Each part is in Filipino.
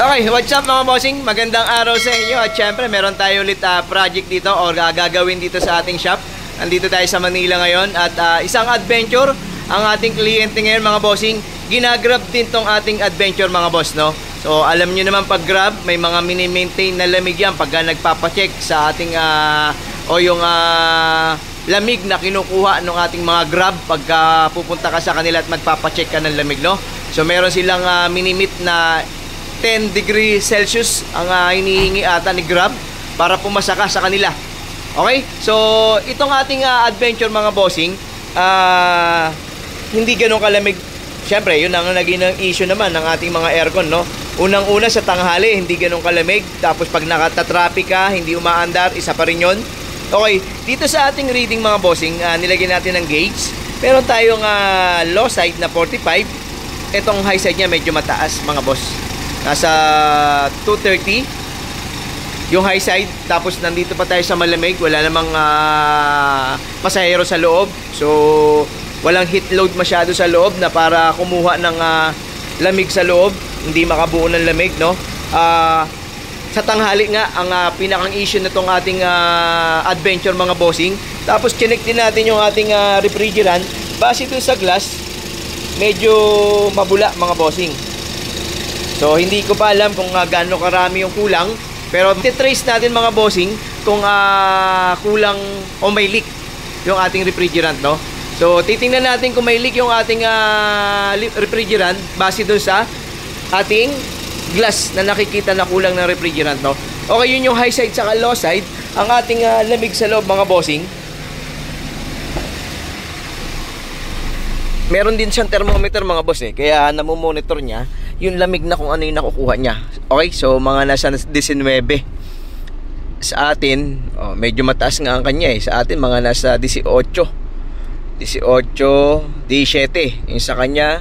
Okay, what's up mga bossing? Magandang araw sa inyo. At syempre meron tayo ulit project dito o gagawin dito sa ating shop. Nandito tayo sa Manila ngayon at isang adventure ang ating kliyente ngayon mga bossing. Ginagrab din tong ating adventure mga boss, no? So alam nyo naman pag grab, may mga mini-maintain na lamig yan pagka nagpapacheck sa ating yung lamig na kinukuha ng ating mga grab pagka pupunta ka sa kanila at magpapacheck ka ng lamig, no? So meron silang mini-meet na 10 degrees Celsius ang hinihingi ata ni Grab para pumasa ka sa kanila. Okay? So, itong ating adventure mga bossing, hindi ganun kalamig. Siyempre, yun ang naging issue naman ng ating mga aircon, no? Unang-una sa tanghali, hindi ganun kalamig. Tapos pag nakatatraffic ka, hindi umaandar, isa pa rin yun. Okay, dito sa ating reading mga bossing, nilagyan natin ng gauge. Meron tayong low side na 45. Itong high side niya medyo mataas mga boss. Nasa 230 yung high side. Tapos nandito pa tayo sa malamig. Wala namang pasahero sa loob. So walang heat load masyado sa loob na para kumuha ng lamig sa loob. Hindi makabuo ng lamig, no? Sa tanghali nga ang pinakang issue na itong ating adventure mga bossing. Tapos chinek din natin yung ating refrigerant. Base dun sa glass, medyo mabula mga bossing. So hindi ko pa alam kung gaano karami yung kulang, pero titrace natin mga bossing kung kulang o may leak yung ating refrigerant, no? So titingnan natin kung may leak yung ating refrigerant base doon sa ating glass na nakikita na kulang ng refrigerant, no? Okay, yun yung high side saka low side. Ang ating lamig sa loob mga bossing, meron din siyang thermometer mga boss kaya namomonitor niya yung lamig na kung ano yung nakukuha niya. Okay, so mga nasa 19 sa atin. Medyo mataas nga ang kanya sa atin mga nasa 18, 17. Yung sa kanya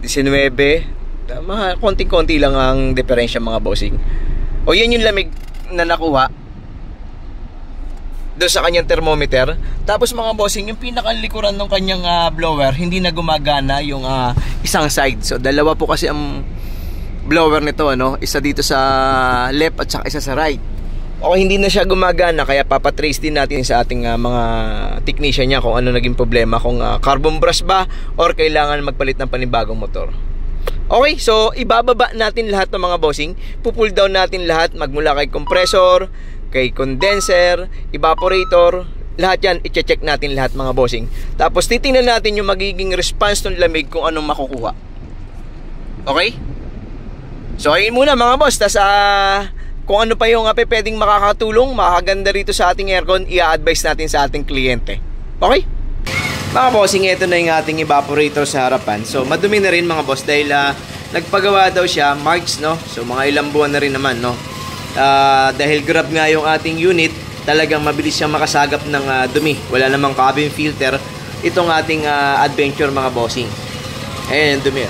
19. Mga konting-konti lang ang diferensya mga bossing. Yan yung lamig na nakuha doon sa kanyang thermometer. Tapos mga bossing, yung pinakalikuran ng kanyang blower, hindi na gumagana yung isang side. So dalawa po kasi ang blower nito, ano? Isa dito sa left at saka isa sa right. Okay, hindi na siya gumagana, kaya papatrace din natin sa ating mga technician niya kung ano naging problema, kung carbon brush ba or kailangan magpalit ng panibagong motor. Okay, so ibababa natin lahat ng mga bossing. Pupull down natin lahat, magmula kay compressor, kay condenser, evaporator, lahat yan, i-check natin lahat mga bossing. Tapos titingnan natin yung magiging response ng lamig kung anong makukuha. Okay? So ayun muna mga boss. Tapos kung ano pa yung pwedeng makakatulong, makakaganda rito sa ating aircon, i-advise natin sa ating kliyente. Okay? Mga bossing, ito na yung ating evaporator sa harapan. So madumi na rin mga boss dahil nagpagawa daw siya March, no? So mga ilang buwan na rin naman, no? Dahil grab nga yung ating unit, talagang mabilis siyang makasagap ng dumi. Wala namang cabin filter itong ating adventure mga bossing. Ayan yung dumi.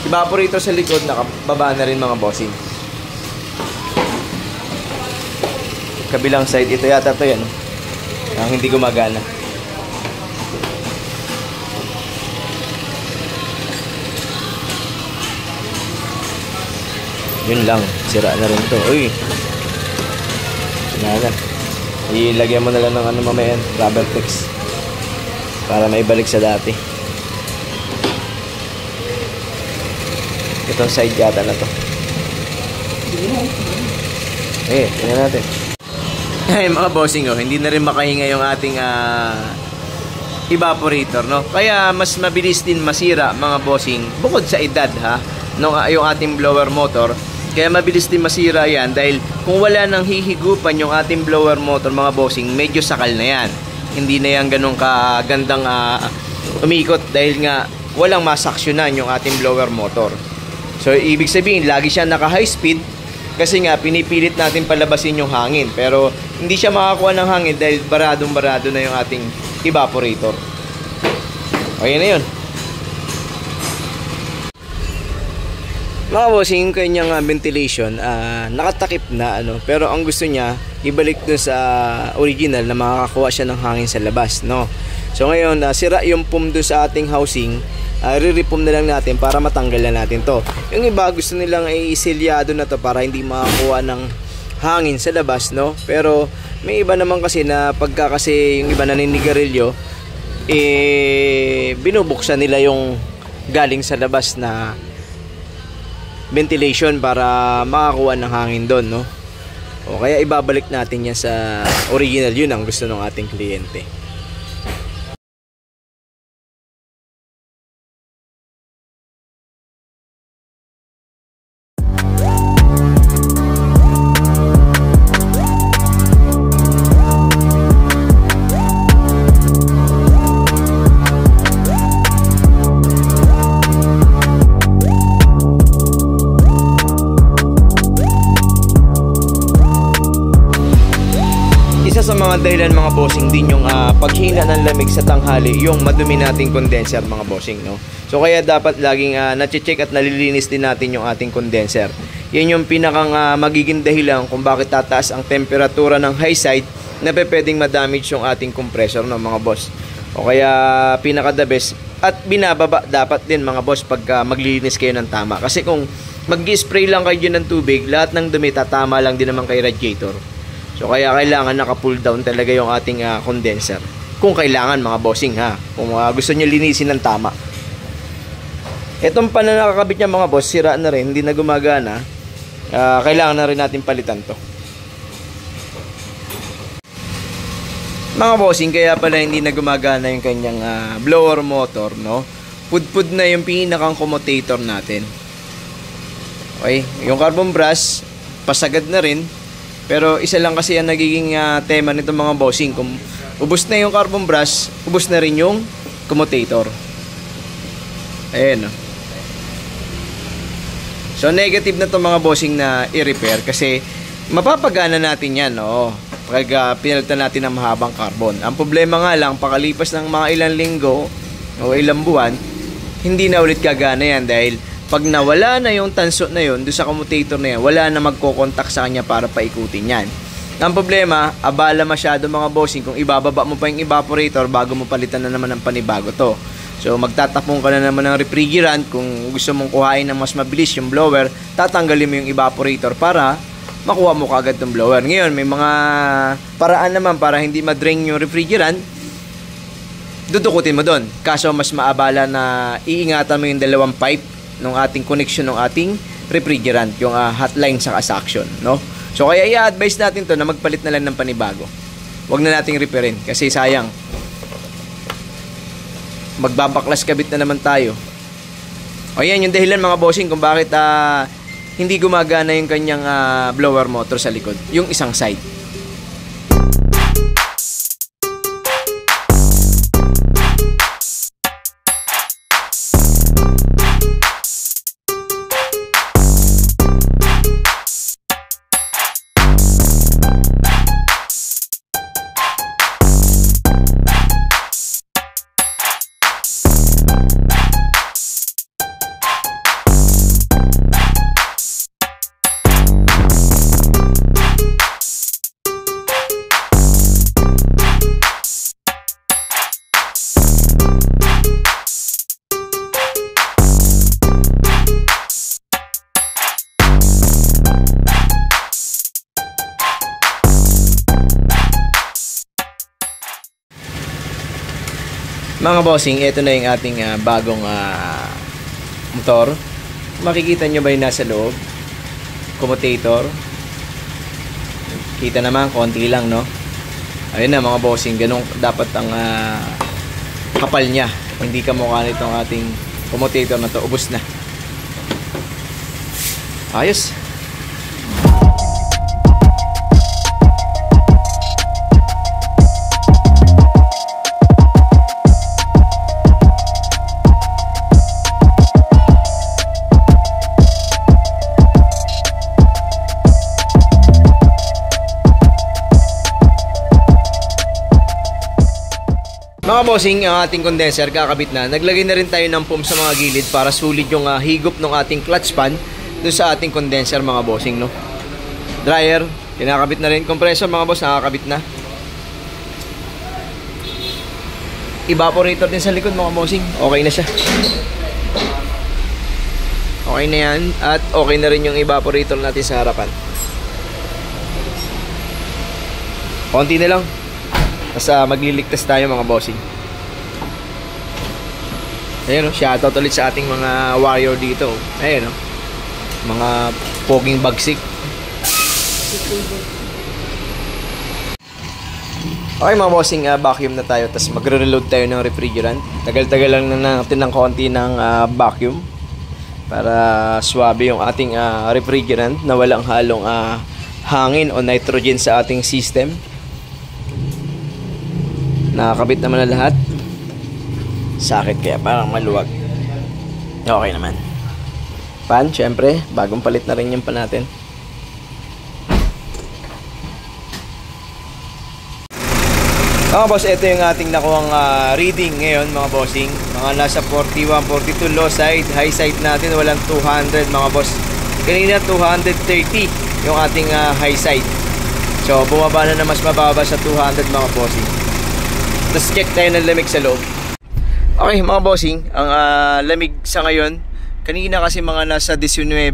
Evaporator sa likod, nakababa na rin mga bossing. Kabilang side, ito yata to yan, ang hindi gumagana. Yun lang, sira na rin to. Uy, na. Ilagyan mo na lang ng ano mamaya, rubber tex, para maibalik sa dati. Itong side yata na to. Tingnan natin. Ay mga bossing, hindi na rin makahinga yung ating evaporator, no? Kaya mas mabilis din masira mga bossing, bukod sa edad yung ating blower motor. Kaya mabilis din masira yan dahil kung wala nang hihigupan yung ating blower motor mga bossing, medyo sakal na yan. Hindi na yan ganun kagandang umikot dahil nga walang masaksyonan yung ating blower motor. So ibig sabihin, lagi siya naka high speed kasi nga pinipilit natin palabasin yung hangin. Pero hindi siya makakuha ng hangin dahil baradong-barado na yung ating evaporator. O yan na yun. Mga bossing, yung kanyang ventilation nakatakip na pero ang gusto niya ibalik dun sa original na makakakuha siya ng hangin sa labas, no? So ngayon sira yung pump dun sa ating housing, re-reform na lang natin para matanggal na natin to. Yung iba gusto nilang isilyado na to para hindi makakuha ng hangin sa labas, no? Pero may iba naman kasi na pagka kasi yung iba naninigarilyo, binubuksan nila yung galing sa labas na ventilation para makakuha ng hangin doon, no? O kaya ibabalik natin yan sa original, yun ang gusto ng ating kliyente. Isa sa mga dahilan mga bossing din yung paghina ng lamig sa tanghali, yung madumi nating condenser mga bossing, no? So kaya dapat laging na-check at nalilinis din natin yung ating condenser. Yan yung pinakang magiging dahilan kung bakit tataas ang temperatura ng high side na pwedeng ma-damage yung ating compressor, no mga boss. O kaya pinaka the best at binababa dapat din mga boss pagka maglilinis kayo ng tama. Kasi kung mag-spray lang kayo ng tubig, lahat ng dumi tatama lang din naman kay radiator. So kaya kailangan naka-pull down talaga yung ating condenser. Kung kailangan mga bossing ha. Kung gusto nyo linisin ng tama. Itong pa na nakakabit niya mga boss, sira na rin, hindi na gumagana. Kailangan na rin natin palitan to. Mga bossing, kaya pala hindi na gumagana yung kanyang blower motor, no? Pudpud na yung pinakang commutator natin. Okay, yung carbon brush, pasagad na rin. Pero isa lang kasi ang nagiging tema nito mga bossing. Kung ubos na yung carbon brush, ubos na rin yung commutator. Ayan. So negative na to mga bossing na i-repair kasi mapapagana natin yan. Pag pinalitan natin ng mahabang carbon. Ang problema nga lang, pakalipas ng mga ilang linggo o ilang buwan, hindi na ulit gagana yan dahil pag nawala na yung tanso na yun, doon sa commutator na yan, wala na magkocontact sa kanya para paikutin yan. Ang problema, abala masyado mga bossing kung ibababa mo pa yung evaporator bago mo palitan na naman ng panibago to. So magtatapong ka na naman ng refrigerant. Kung gusto mong kuhain ng mas mabilis yung blower, tatanggalin mo yung evaporator para makuha mo kaagad yung blower. Ngayon, may mga paraan naman para hindi ma-drain yung refrigerant. Dudukutin mo doon. Kaso mas maabala na iingatan mo yung dalawang pipe ng ating connection ng ating refrigerant, yung hotline sa suction, no? So kaya i-advise natin to na magpalit na lang ng panibago. Huwag na nating repairin kasi sayang. Magbabaklas kabit na naman tayo. O yan yung dahilan mga bossing kung bakit hindi gumagana yung kanyang blower motor sa likod, yung isang side. Mga bossing, ito na yung ating bagong motor. Makikita nyo ba yung nasa loob? Commutator. Kita naman, konti lang, no? Ayun na mga bossing, ganun dapat ang kapal niya. Hindi kamukha nitong ating commutator na to. Ubus na. Ayos. Mga bossing, ang ating condenser kakabit na. Naglagay na rin tayo ng foam sa mga gilid para sulit yung higop ng ating clutch pan doon sa ating condenser mga bossing, no? Dryer, kinakabit na rin. Compressor mga boss, nakakabit na. Evaporator din sa likod mga bossing. Okay na siya. Okay na yan. At okay na rin yung evaporator natin sa harapan. Konti na lang. Basta magliligtas tayo mga bossing. Ayan o, shoutout ulit sa ating mga warrior dito. Ayan o, mga poging bagsik. Okay mga bossing, vacuum na tayo. Tapos magre-reload tayo ng refrigerant. Tagal-tagal lang na natin ng konti ng vacuum para swabe yung ating refrigerant na walang halong hangin o nitrogen sa ating system. Nakakabit naman na lahat. Sakit kaya parang maluwag. Okay naman. Pan, syempre, bagong palit na rin yung pan natin. Mga boss, ito yung ating nakuhang reading ngayon mga bossing. Mga nasa 41, 42 low side. High side natin walang 200 mga boss. Kanina 230 yung ating high side. So bumaba na mas mababa sa 200 mga bossing. Tapos check tayo ng lamig sa loob. Okay mga bossing, ang lamig sa ngayon, kanina kasi mga nasa 19.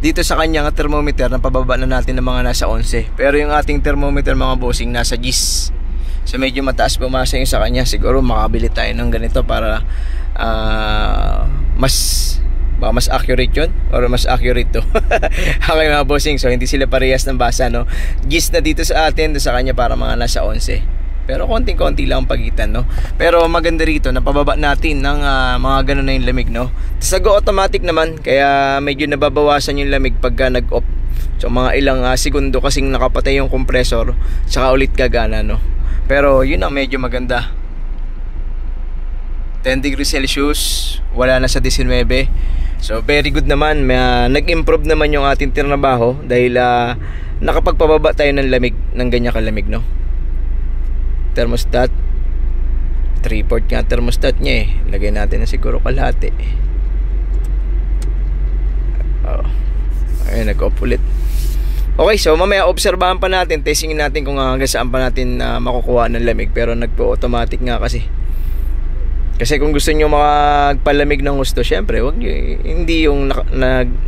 Dito sa kanyang thermometer, napababa na natin ng mga nasa 11. Pero yung ating thermometer mga bossing nasa 10. So medyo mataas bumasa yung sa kanya. Siguro makabili tayo ng ganito para mas accurate yun, or mas accurate to. Okay mga bossing, so hindi sila parehas ng basa, no? Gis na dito sa atin, sa kanya para mga nasa 11. Pero konting-konti lang ang pagitan, no? Pero maganda rito, napababa natin ng mga ganun na yung lamig, no? Tapos nag-automatic naman, kaya medyo nababawasan yung lamig pagka nag-off. So mga ilang segundo kasing nakapatay yung compressor, saka ulit gagana, no? Pero yun ang medyo maganda. 10 degrees Celsius, wala na sa 19. So very good naman. Nag-improve naman yung ating trabaho dahil nakapagpababa tayo ng lamig, ng ganyan kalamig, no? Thermostat 3-port nga thermostat niya eh. Lagay natin na siguro kalahati. Ayun, nag-off ulit. Okay, so mamaya obserbahan pa natin, testingin natin kung hanggang saan pa natin makukuha ng lamig. Pero nagpo-automatic nga kasi. Kasi kung gusto nyo magpalamig ng gusto, syempre wag nyo, hindi yung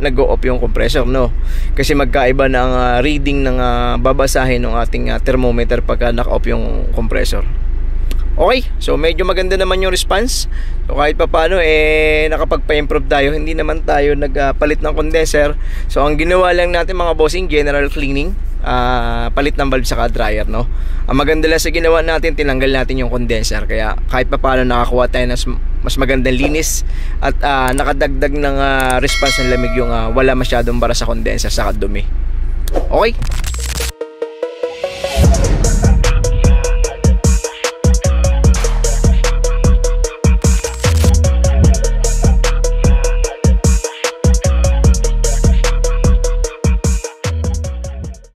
nag-o-off yung compressor, no? Kasi magkaiba na ang reading ng babasahin ng ating thermometer pagka naka-off yung compressor. Okay, so medyo maganda naman yung response. So kahit pa paano nakapagpa-improve tayo. Hindi naman tayo nagpalit ng condenser. So ang ginawa lang natin mga bossing, general cleaning, palit ng valve saka dryer, no? Ang maganda lang sa ginawa natin, tinanggal natin yung condenser. Kaya kahit pa paano nakakuha tayo ng mas magandang linis at nakadagdag ng response ng lamig yung wala masyadong bara sa condenser saka dumi. Okay.